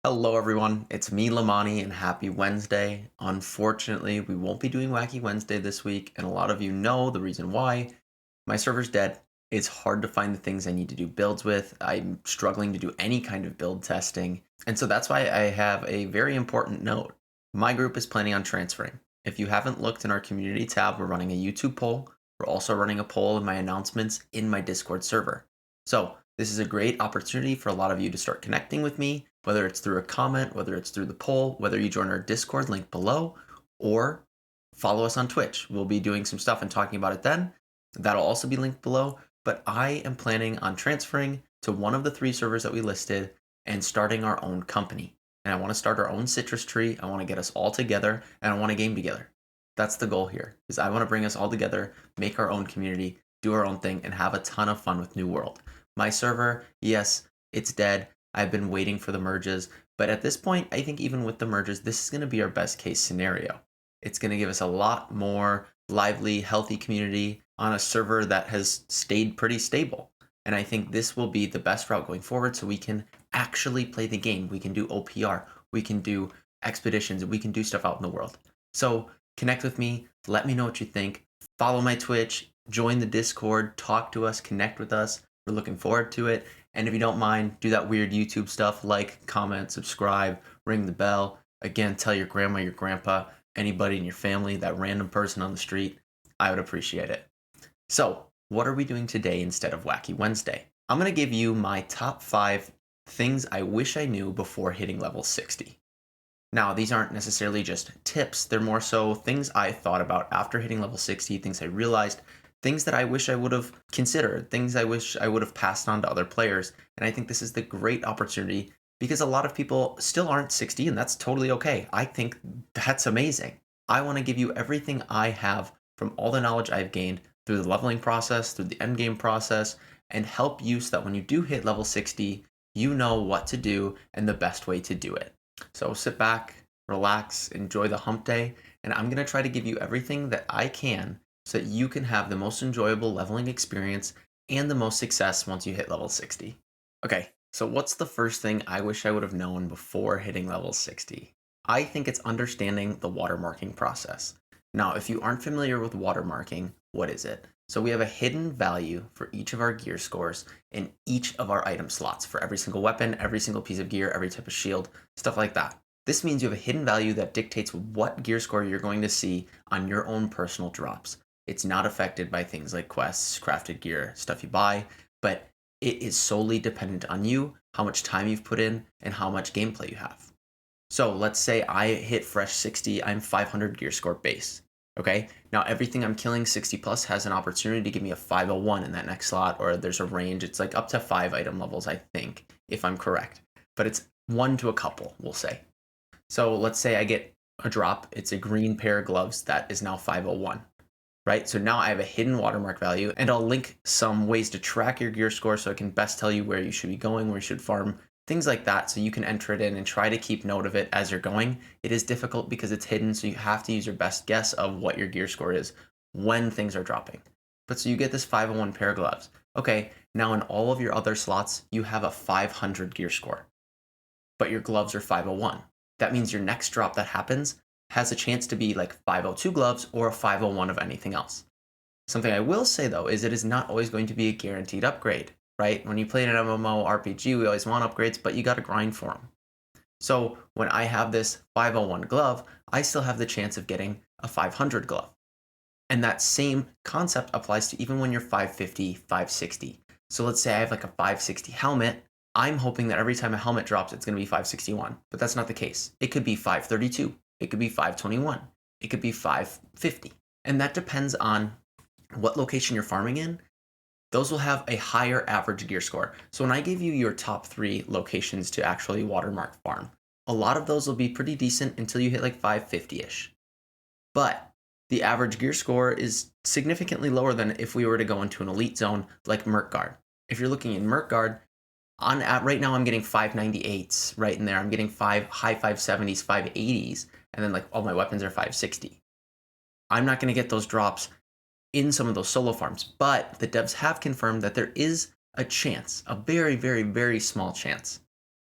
Hello everyone, it's me Lemoni and happy Wednesday. Unfortunately, we won't be doing Wacky Wednesday this week, and a lot of you know the reason why. My server's dead. It's hard to find the things I need to do builds with. I'm struggling to do any kind of build testing, and so that's why I have a very important note. My group is planning on transferring. If you haven't looked in our community tab, we're running a YouTube poll. We're also running a poll in my announcements in my Discord server. So this is a great opportunity for a lot of you to start connecting with me, whether it's through a comment, whether it's through the poll, whether you join our Discord link below, or follow us on Twitch. We'll be doing some stuff and talking about it then. That'll also be linked below. But I am planning on transferring to one of the three servers that we listed and starting our own company. And I want to start our own citrus tree. I want to get us all together and I want to game together. That's the goal here, is I want to bring us all together, make our own community, do our own thing, and have a ton of fun with New World. My server, yes, it's dead. I've been waiting for the merges, but at this point, I think even with the merges, this is going to be our best case scenario. It's going to give us a lot more lively, healthy community on a server that has stayed pretty stable. And I think this will be the best route going forward so we can actually play the game. We can do OPR, we can do expeditions, we can do stuff out in the world. So connect with me, let me know what you think, follow my Twitch, join the Discord, talk to us, connect with us. We're looking forward to it. And if you don't mind, do that weird YouTube stuff, like, comment, subscribe, ring the bell. Again, tell your grandma, your grandpa, anybody in your family, that random person on the street. I would appreciate it. So, what are we doing today instead of Wacky Wednesday? I'm going to give you my top 5 things I wish I knew before hitting level 60. Now, these aren't necessarily just tips, they're more so things I thought about after hitting level 60, things I realized, things that I wish I would have considered, things I wish I would have passed on to other players. And I think this is the great opportunity because a lot of people still aren't 60, and that's totally okay. I think that's amazing. I want to give you everything I have from all the knowledge I've gained through the leveling process, through the endgame process, and help you so that when you do hit level 60, you know what to do and the best way to do it. So sit back, relax, enjoy the hump day, and I'm going to try to give you everything that I can so that you can have the most enjoyable leveling experience and the most success once you hit level 60. Okay, so what's the first thing I wish I would have known before hitting level 60? I think it's understanding the watermarking process. Now, if you aren't familiar with watermarking, what is it? So we have a hidden value for each of our gear scores in each of our item slots for every single weapon, every single piece of gear, every type of shield, stuff like that. This means you have a hidden value that dictates what gear score you're going to see on your own personal drops. It's not affected by things like quests, crafted gear, stuff you buy, but it is solely dependent on you, how much time you've put in, and how much gameplay you have. So let's say I hit fresh 60, I'm 500 gear score base. Okay, now everything I'm killing 60 plus has an opportunity to give me a 501 in that next slot, or there's a range. It's like up to 5 item levels, I think, if I'm correct. But it's 1 to a couple, we'll say. So let's say I get a drop, it's a green pair of gloves that is now 501. Right? So now I have a hidden watermark value, and I'll link some ways to track your gear score so I can best tell you where you should be going, where you should farm, things like that, so you can enter it in and try to keep note of it as you're going. It is difficult because it's hidden, so you have to use your best guess of what your gear score is when things are dropping. But so you get this 501 pair of gloves. Okay, now in all of your other slots, you have a 500 gear score, but your gloves are 501. That means your next drop that happens has a chance to be like 502 gloves or a 501 of anything else. Something I will say though is it is not always going to be a guaranteed upgrade, right? When you play an MMORPG, we always want upgrades, but you got to grind for them. So when I have this 501 glove, I still have the chance of getting a 500 glove. And that same concept applies to even when you're 550, 560. So let's say I have like a 560 helmet. I'm hoping that every time a helmet drops, it's going to be 561, but that's not the case. It could be 532. It could be 521. It could be 550. And that depends on what location you're farming in. Those will have a higher average gear score. So when I give you your top 3 locations to actually watermark farm, a lot of those will be pretty decent until you hit like 550-ish. But the average gear score is significantly lower than if we were to go into an elite zone like Merkguard. If you're looking in Merkguard, right now I'm getting 598s right in there. I'm getting high 570s, 580s, and then like all my weapons are 560. I'm not going to get those drops in some of those solo farms, but the devs have confirmed that there is a chance, a very, very, very small chance,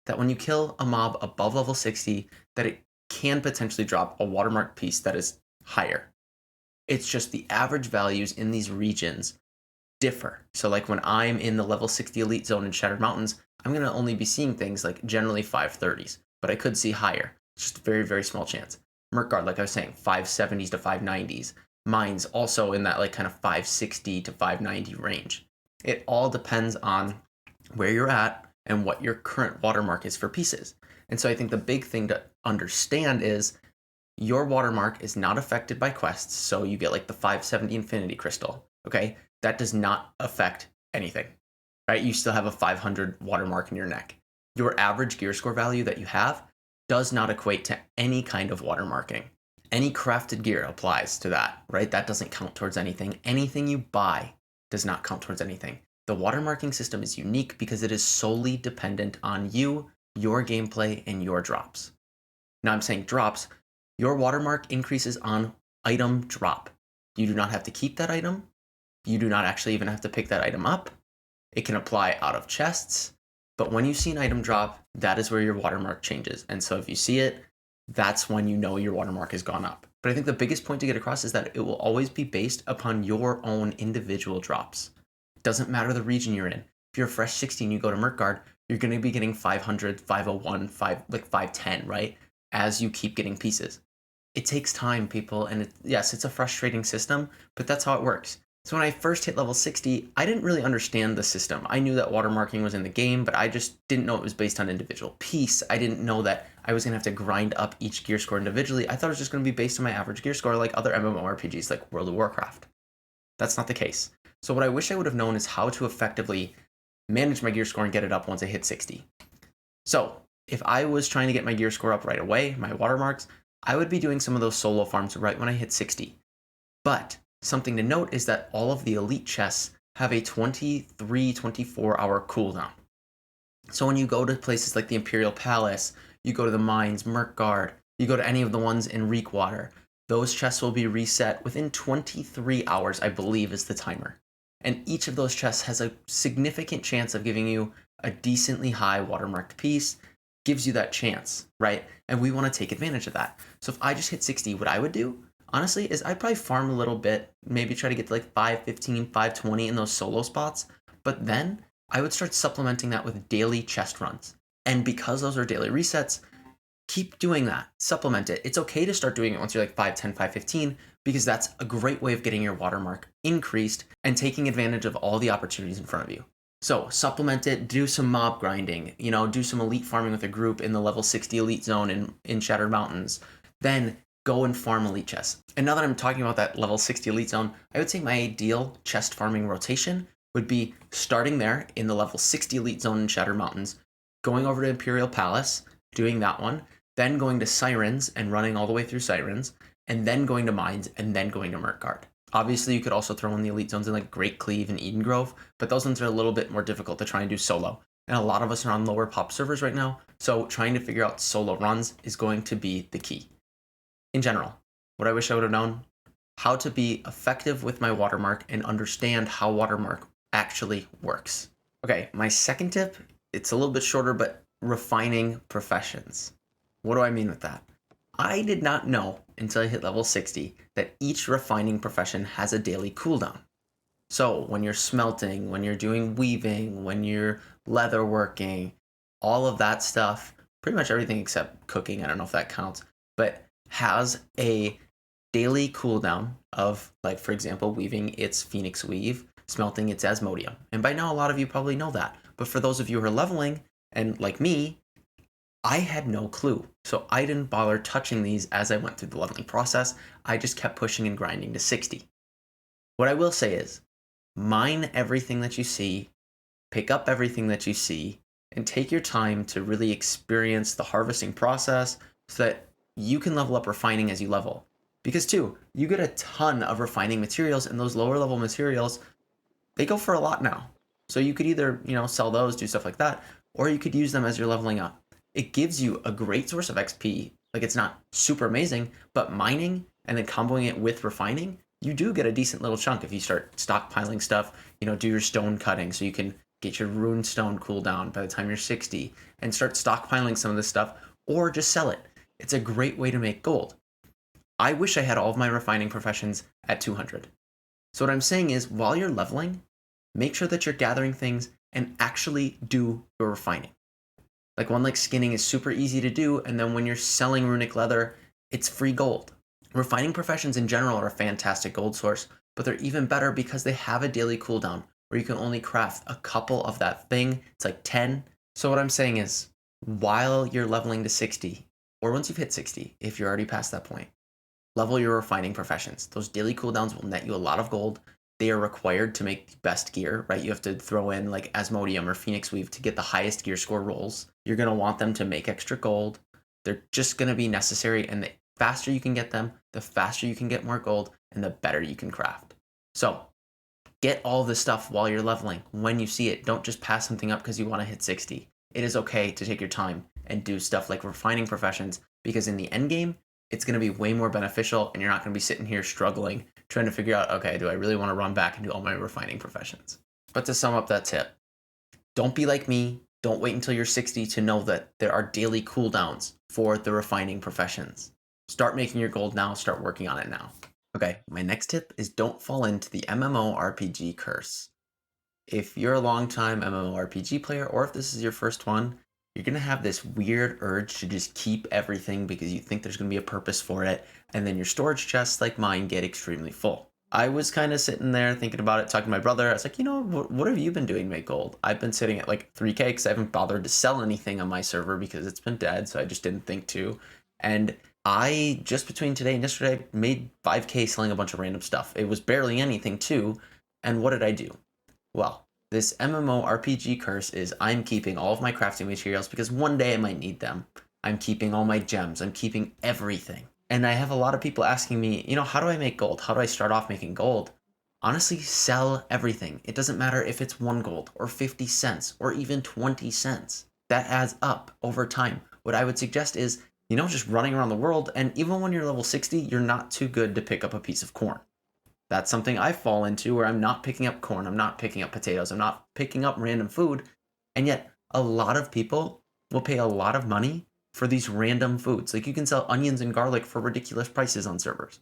that when you kill a mob above level 60, that it can potentially drop a watermark piece that is higher. It's just the average values in these regions differ. So like when I'm in the level 60 elite zone in Shattered Mountains, I'm going to only be seeing things like generally 530s, but I could see higher. It's just a very, very small chance. Murkguard, like I was saying, 570s to 590s. Mines also in that like kind of 560 to 590 range. It all depends on where you're at and what your current watermark is for pieces. And so I think the big thing to understand is your watermark is not affected by quests. So you get like the 570 Infinity Crystal, okay? That does not affect anything, right? You still have a 500 watermark in your neck. Your average gear score value that you have does not equate to any kind of watermarking. Any crafted gear applies to that, right? That doesn't count towards anything. Anything you buy does not count towards anything. The watermarking system is unique because it is solely dependent on you, your gameplay, and your drops. Now I'm saying drops. Your watermark increases on item drop. You do not have to keep that item. You do not actually even have to pick that item up. It can apply out of chests. But when you see an item drop, that is where your watermark changes. And so if you see it, that's when you know your watermark has gone up. But I think the biggest point to get across is that it will always be based upon your own individual drops. It doesn't matter the region you're in. If you're a fresh 16, you go to Murkguard, you're going to be getting 500, 501, 510, right? As you keep getting pieces. It takes time, people, and yes, it's a frustrating system, but that's how it works. So when I first hit level 60, I didn't really understand the system. I knew that watermarking was in the game, but I just didn't know it was based on individual piece. I didn't know that I was going to have to grind up each gear score individually. I thought it was just going to be based on my average gear score like other MMORPGs like World of Warcraft. That's not the case. So what I wish I would have known is how to effectively manage my gear score and get it up once I hit 60. So if I was trying to get my gear score up right away, my watermarks, I would be doing some of those solo farms right when I hit 60. But something to note is that all of the elite chests have a 23, 24-hour cooldown. So when you go to places like the Imperial Palace, you go to the mines, Murkguard, you go to any of the ones in Reekwater, those chests will be reset within 23 hours, I believe is the timer. And each of those chests has a significant chance of giving you a decently high watermarked piece, gives you that chance, right? And we want to take advantage of that. So if I just hit 60, what I would do, honestly, is I'd probably farm a little bit, maybe try to get to like 515, 520 in those solo spots, but then I would start supplementing that with daily chest runs. And because those are daily resets, keep doing that, supplement it. It's okay to start doing it once you're like 510, 515, because that's a great way of getting your watermark increased and taking advantage of all the opportunities in front of you. So supplement it, do some mob grinding, do some elite farming with a group in the level 60 elite zone in Shattered Mountains. Then go and farm elite chests. And now that I'm talking about that level 60 elite zone, I would say my ideal chest farming rotation would be starting there in the level 60 elite zone in Shattered Mountains, going over to Imperial Palace, doing that one, then going to Sirens and running all the way through Sirens, and then going to Mines, and then going to Murkguard. Obviously, you could also throw in the elite zones in like Great Cleave and Eden Grove, but those ones are a little bit more difficult to try and do solo. And a lot of us are on lower pop servers right now, so trying to figure out solo runs is going to be the key. In general, what I wish I would have known, how to be effective with my watermark and understand how watermark actually works. Okay, my second tip, it's a little bit shorter, but refining professions. What do I mean with that? I did not know until I hit level 60 that each refining profession has a daily cooldown. So when you're smelting, when you're doing weaving, when you're leatherworking, all of that stuff, pretty much everything except cooking, I don't know if that counts, but has a daily cooldown of, like, for example, weaving, it's Phoenix Weave, smelting, it's Asmodeum. And by now, a lot of you probably know that. But for those of you who are leveling, and like me, I had no clue. So I didn't bother touching these as I went through the leveling process. I just kept pushing and grinding to 60. What I will say is, mine everything that you see, pick up everything that you see, and take your time to really experience the harvesting process so that you can level up refining as you level. Because too, you get a ton of refining materials, and those lower level materials, they go for a lot now. So you could either, sell those, do stuff like that, or you could use them as you're leveling up. It gives you a great source of XP. Like, it's not super amazing, but mining and then comboing it with refining, you do get a decent little chunk if you start stockpiling stuff, do your stone cutting so you can get your runestone cooldown by the time you're 60, and start stockpiling some of this stuff, or just sell it. It's a great way to make gold. I wish I had all of my refining professions at 200. So what I'm saying is, while you're leveling, make sure that you're gathering things and actually do your refining. Like one like skinning is super easy to do, and then when you're selling runic leather, it's free gold. Refining professions in general are a fantastic gold source, but they're even better because they have a daily cooldown where you can only craft a couple of that thing. It's like 10. So what I'm saying is, while you're leveling to 60, or once you've hit 60, if you're already past that point, level your refining professions. Those daily cooldowns will net you a lot of gold. They are required to make the best gear, right? You have to throw in like Asmodium or Phoenix Weave to get the highest gear score rolls. You're going to want them to make extra gold. They're just going to be necessary, and the faster you can get them, the faster you can get more gold, and the better you can craft. So get all this stuff while you're leveling. When you see it, don't just pass something up because you want to hit 60. It is okay to take your time and do stuff like refining professions, because in the end game, it's going to be way more beneficial, and you're not going to be sitting here struggling, trying to figure out, okay, do I really want to run back and do all my refining professions? But to sum up that tip, don't be like me. Don't wait until you're 60 to know that there are daily cooldowns for the refining professions. Start making your gold now. Start working on it now. Okay, my next tip is don't fall into the MMORPG curse. If you're a long-time MMORPG player, or if this is your first one, you're going to have this weird urge to just keep everything because you think there's going to be a purpose for it, and then your storage chests, like mine, get extremely full. I was kind of sitting there thinking about it, talking to my brother. I was like, what have you been doing to make gold? I've been sitting at like 3K because I haven't bothered to sell anything on my server because it's been dead, so I just didn't think to. And I, just between today and yesterday, made 5K selling a bunch of random stuff. It was barely anything too. And what did I do? Well, this MMORPG curse is I'm keeping all of my crafting materials because one day I might need them. I'm keeping all my gems. I'm keeping everything. And I have a lot of people asking me, how do I make gold? How do I start off making gold? Honestly, sell everything. It doesn't matter if it's 1 gold or 50 cents or even 20 cents. That adds up over time. What I would suggest is, just running around the world, and even when you're level 60, you're not too good to pick up a piece of corn. That's something I fall into where I'm not picking up corn, I'm not picking up potatoes, I'm not picking up random food, and yet a lot of people will pay a lot of money for these random foods. Like you can sell onions and garlic for ridiculous prices on servers.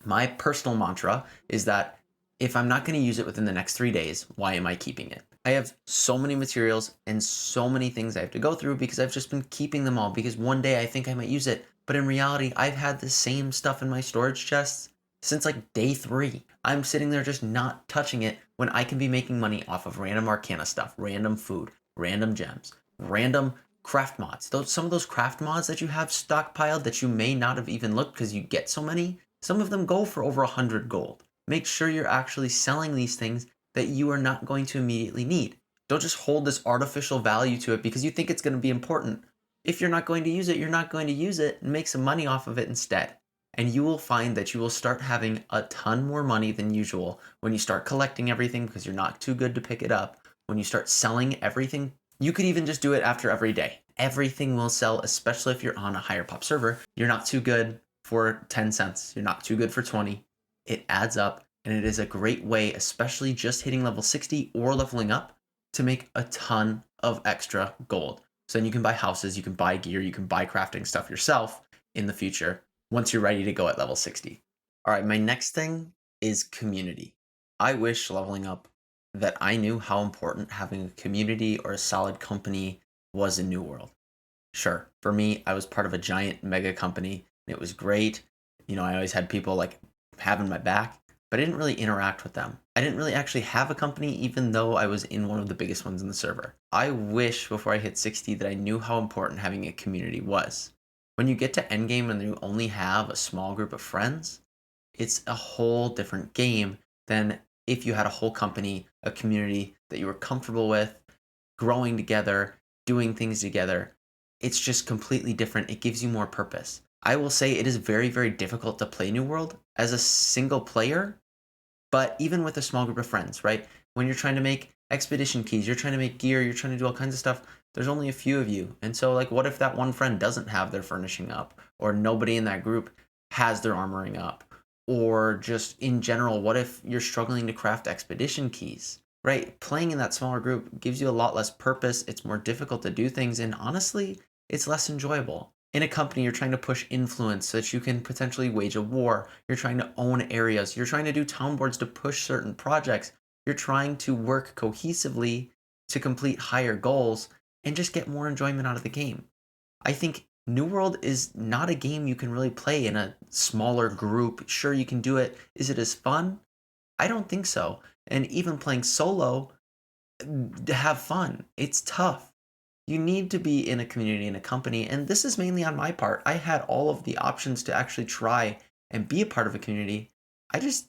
My personal mantra is that if I'm not going to use it within the next 3 days, why am I keeping it? I have so many materials and so many things I have to go through because I've just been keeping them all because one day I think I might use it. But in reality, I've had the same stuff in my storage chests since like day 3. I'm sitting there just not touching it when I can be making money off of random arcana stuff, random food, random gems, random craft mods. Some of those craft mods that you have stockpiled that you may not have even looked because you get so many, some of them go for over 100 gold. Make sure you're actually selling these things that you are not going to immediately need. Don't just hold this artificial value to it because you think it's going to be important. If you're not going to use it, you're not going to use it, and make some money off of it instead. And you will find that you will start having a ton more money than usual when you start collecting everything because you're not too good to pick it up. When you start selling everything, you could even just do it after every day. Everything will sell, especially if you're on a higher pop server. You're not too good for 10 cents. You're not too good for 20. It adds up, and it is a great way, especially just hitting level 60 or leveling up, to make a ton of extra gold. So then you can buy houses, you can buy gear, you can buy crafting stuff yourself in the future once you're ready to go at level 60. All right, my next thing is community. I wish leveling up that I knew how important having a community or a solid company was in New World. Sure, for me, I was part of a giant mega company, and it was great. I always had people like having my back, but I didn't really interact with them. I didn't really actually have a company, even though I was in one of the biggest ones in the server. I wish before I hit 60 that I knew how important having a community was. When you get to endgame and you only have a small group of friends, it's a whole different game than if you had a whole company, a community that you were comfortable with, growing together, doing things together. It's just completely different. It gives you more purpose. I will say it is very, very difficult to play New World as a single player, but even with a small group of friends, right? When you're trying to make expedition keys, you're trying to make gear, you're trying to do all kinds of stuff, there's only a few of you. And so like, what if that one friend doesn't have their furnishing up, or nobody in that group has their armoring up? Or just in general, what if you're struggling to craft expedition keys? right? Playing in that smaller group gives you a lot less purpose. It's more difficult to do things. And honestly, it's less enjoyable. In a company, you're trying to push influence so that you can potentially wage a war. You're trying to own areas. You're trying to do town boards to push certain projects. You're trying to work cohesively to complete higher goals and just get more enjoyment out of the game. I think New World is not a game you can really play in a smaller group. Sure, you can do it. Is it as fun? I don't think so. And even playing solo, to have fun. It's tough. You need to be in a community, in a company, and this is mainly on my part. I had all of the options to actually try and be a part of a community. I just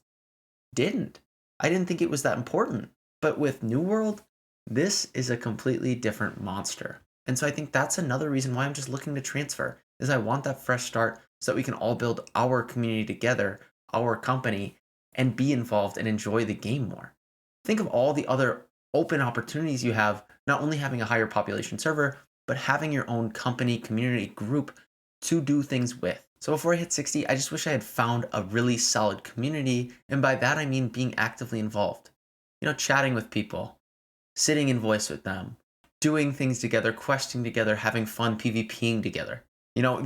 didn't. I didn't think it was that important. But with New World, this is a completely different monster. And so I think that's another reason why I'm just looking to transfer is I want that fresh start so that we can all build our community together, our company, and be involved and enjoy the game more. Think of all the other open opportunities you have, not only having a higher population server, but having your own company, community, group to do things with. So before I hit 60, I just wish I had found a really solid community. And by that, I mean being actively involved. Chatting with people, sitting in voice with them, doing things together, questing together, having fun PvPing together.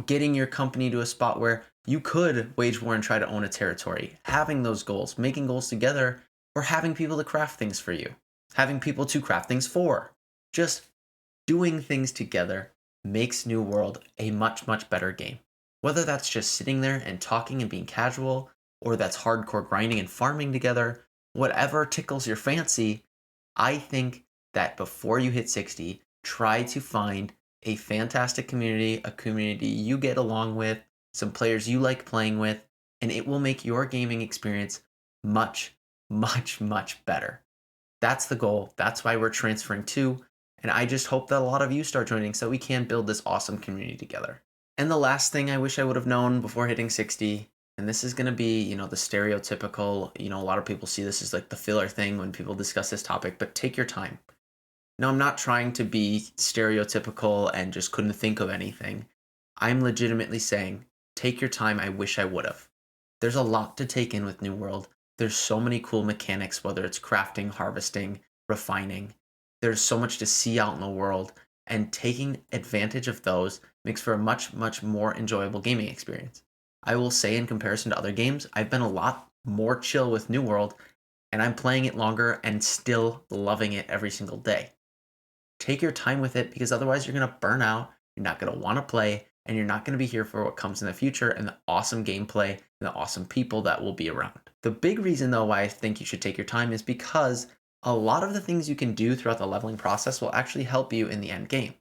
Getting your company to a spot where you could wage war and try to own a territory, having those goals, making goals together, or having people to craft things for you, having people to craft things for. Just doing things together makes New World a much, much better game. Whether that's just sitting there and talking and being casual, or that's hardcore grinding and farming together, whatever tickles your fancy, I think that before you hit 60, try to find a fantastic community, a community you get along with, some players you like playing with, and it will make your gaming experience much, much, much better. That's the goal. That's why we're transferring to. And I just hope that a lot of you start joining so we can build this awesome community together. And the last thing I wish I would have known before hitting 60, and this is going to be, the stereotypical, a lot of people see this as like the filler thing when people discuss this topic, but take your time. No, I'm not trying to be stereotypical and just couldn't think of anything. I'm legitimately saying, take your time. I wish I would have. There's a lot to take in with New World. There's so many cool mechanics, whether it's crafting, harvesting, refining. There's so much to see out in the world, and taking advantage of those makes for a much, much more enjoyable gaming experience. I will say, in comparison to other games, I've been a lot more chill with New World, and I'm playing it longer and still loving it every single day. Take your time with it because otherwise you're going to burn out, you're not going to want to play, and you're not going to be here for what comes in the future and the awesome gameplay and the awesome people that will be around. The big reason, though, why I think you should take your time is because a lot of the things you can do throughout the leveling process will actually help you in the end game.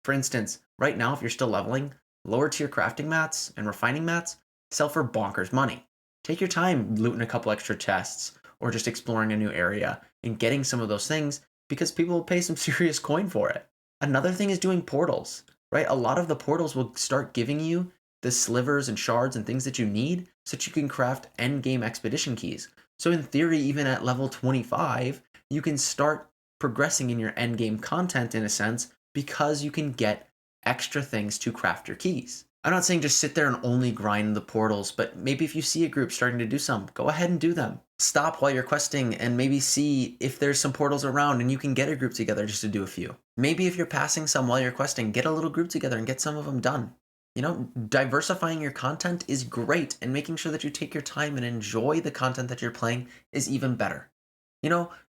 For instance, right now, if you're still leveling, lower tier crafting mats and refining mats sell for bonkers money. Take your time looting a couple extra chests or just exploring a new area and getting some of those things because people will pay some serious coin for it. Another thing is doing portals, right? A lot of the portals will start giving you the slivers and shards and things that you need so that you can craft end game expedition keys. So in theory, even at level 25, you can start progressing in your end game content in a sense because you can get extra things to craft your keys. I'm not saying just sit there and only grind the portals, but maybe if you see a group starting to do some, go ahead and do them. Stop while you're questing and maybe see if there's some portals around and you can get a group together just to do a few. Maybe if you're passing some while you're questing, get a little group together and get some of them done. Diversifying your content is great, and making sure that you take your time and enjoy the content that you're playing is even better.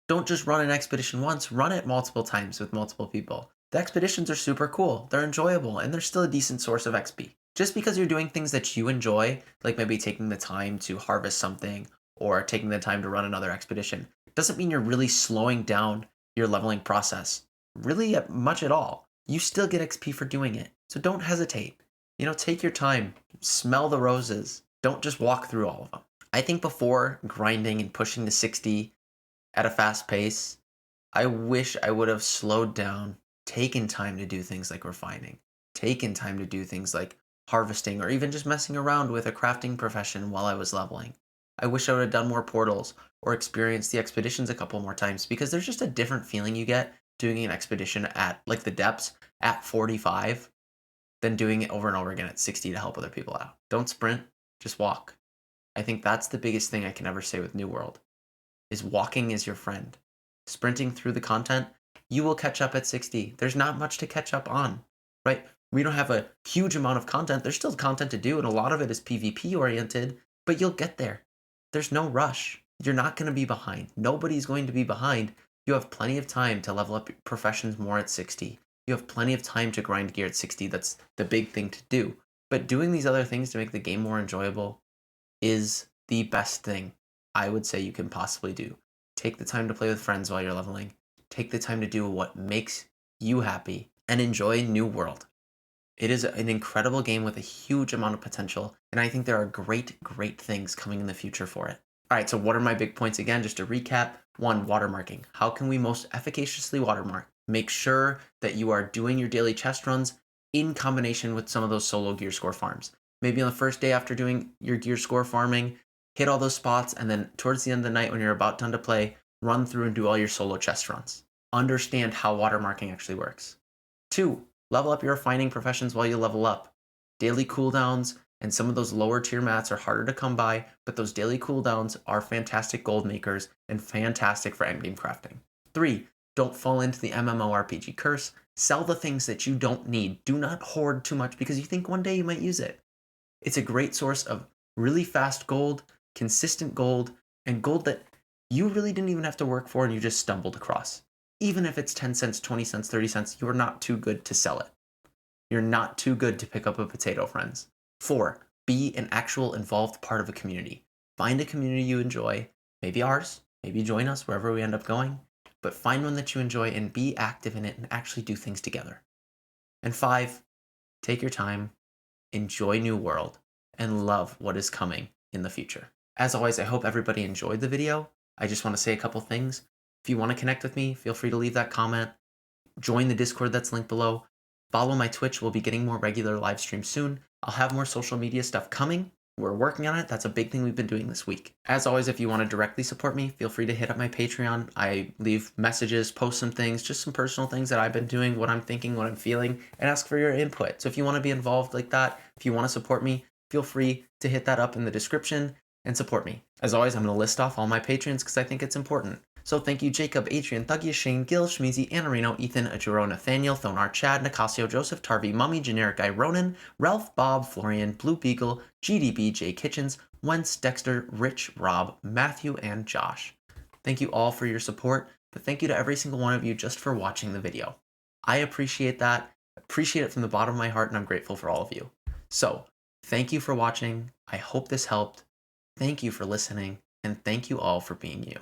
Don't just run an expedition once, run it multiple times with multiple people. The expeditions are super cool, they're enjoyable, and they're still a decent source of XP. Just because you're doing things that you enjoy, like maybe taking the time to harvest something or taking the time to run another expedition, doesn't mean you're really slowing down your leveling process, really much at all. You still get XP for doing it, so don't hesitate. Take your time, smell the roses, don't just walk through all of them. I think before grinding and pushing to 60 at a fast pace, I wish I would have slowed down, taken time to do things like refining, taken time to do things like harvesting, or even just messing around with a crafting profession while I was leveling. I wish I would have done more portals or experienced the expeditions a couple more times because there's just a different feeling you get doing an expedition at like the depths at 45 than doing it over and over again at 60 to help other people out. Don't sprint, just walk. I think that's the biggest thing I can ever say with New World is walking is your friend. sprinting through the content, you will catch up at 60. There's not much to catch up on, right? We don't have a huge amount of content. There's still content to do, and a lot of it is PvP oriented, but you'll get there. There's no rush. You're not going to be behind. Nobody's going to be behind. You have plenty of time to level up your professions more at 60. You have plenty of time to grind gear at 60. That's the big thing to do. But doing these other things to make the game more enjoyable is the best thing I would say you can possibly do. Take the time to play with friends while you're leveling. Take the time to do what makes you happy and enjoy New World. It is an incredible game with a huge amount of potential, and I think there are great, great things coming in the future for it. All right, so what are my big points again? Just to recap. 1, watermarking. How can we most efficaciously watermark? Make sure that you are doing your daily chest runs in combination with some of those solo gear score farms. Maybe on the first day after doing your gear score farming, hit all those spots, and then towards the end of the night when you're about done to play, run through and do all your solo chest runs. Understand how watermarking actually works. 2, level up your refining professions while you level up. Daily cooldowns and some of those lower tier mats are harder to come by, but those daily cooldowns are fantastic gold makers and fantastic for endgame crafting. 3, don't fall into the MMORPG curse. Sell the things that you don't need. Do not hoard too much because you think one day you might use it. It's a great source of really fast gold, consistent gold, and gold that you really didn't even have to work for and you just stumbled across. Even if it's 10 cents, 20 cents, 30 cents, you are not too good to sell it. You're not too good to pick up a potato, friends. 4, be an actual involved part of a community. Find a community you enjoy, maybe ours, maybe join us wherever we end up going, but find one that you enjoy and be active in it and actually do things together. And 5, take your time, enjoy New World, and love what is coming in the future. As always, I hope everybody enjoyed the video. I just want to say a couple things. If you want to connect with me, feel free to leave that comment. Join the Discord that's linked below. Follow my Twitch. We'll be getting more regular live streams soon. I'll have more social media stuff coming. We're working on it. That's a big thing we've been doing this week. As always, if you want to directly support me, feel free to hit up my Patreon. I leave messages, post some things, just some personal things that I've been doing, what I'm thinking, what I'm feeling, and ask for your input. So if you want to be involved like that, if you want to support me, feel free to hit that up in the description and support me. As always, I'm going to list off all my patrons because I think it's important. So thank you Jacob, Adrian, Thuggy, Shane, Gil, Shmeezy, Anarino, Ethan, Ajuro, Nathaniel, Thonar, Chad, Nicasio, Joseph, Tarvi, Mummy, Generic Guy, Ronan, Ralph, Bob, Florian, Blue Beagle, GDB, Jay Kitchens, Wentz, Dexter, Rich, Rob, Matthew, and Josh. Thank you all for your support, but thank you to every single one of you just for watching the video. I appreciate that, appreciate it from the bottom of my heart, and I'm grateful for all of you. So, thank you for watching. I hope this helped. Thank you for listening, and thank you all for being you.